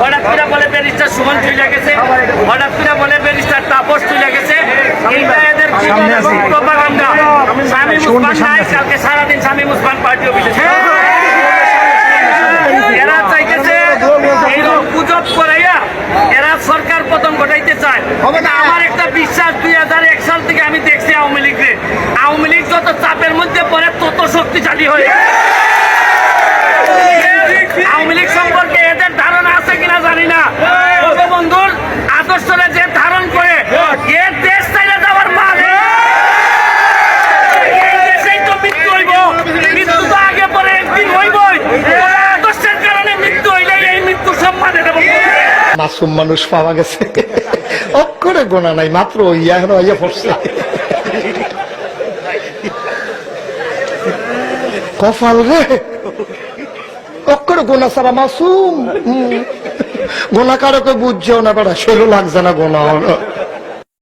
হঠাৎ করে বলে ব্যারিস্টার সুমন চলে গেছে, হঠাৎ করে বলে ব্যারিস্টার তাপস চলে গেছে। এইটা এদের প্রপাগান্ডা। শামীম ওসমান নাই, কালকে সারাদিন শামীম ওসমান পার্টি অফিসে। এরা চাইতেছে এইরকম গুজব করাইয়া এরা সরকার পতন ঘটাইতে চায়। আমার একটা বিশ্বাস, 2001 সাল থেকে আমি দেখছি আওয়ামী লীগকে, আওয়ামী লীগ যত চাপের মধ্যে পড়ে তত শক্তিশালী হয়ে। আওয়ামী লীগ সম্পর্কে এদের ধারণা আছে কিনা জানি না। বঙ্গবন্ধুর আদর্শরে যে ধারণ করে এ দেশ চাইলে যাওয়ার মানে এই দেশেই তো মৃত্যু হইব। মৃত্যু তো আগে পরে একদিন হইবই। আদর্শের কারণে মৃত্যু হইলে এই মৃত্যু সম্মানে দেব। মাসুম মানুষ পাওয়া গেছে, অক্ষরে গোনা নাই, মাত্র ইয়া এখন ইয়ে পড়ছে। কপাল রে, অক্ষরে গোনা ছাড়া মাসুম। গোনা কারকে বুঝছেও না, বেড়া সেলো লাগছে না গোনা।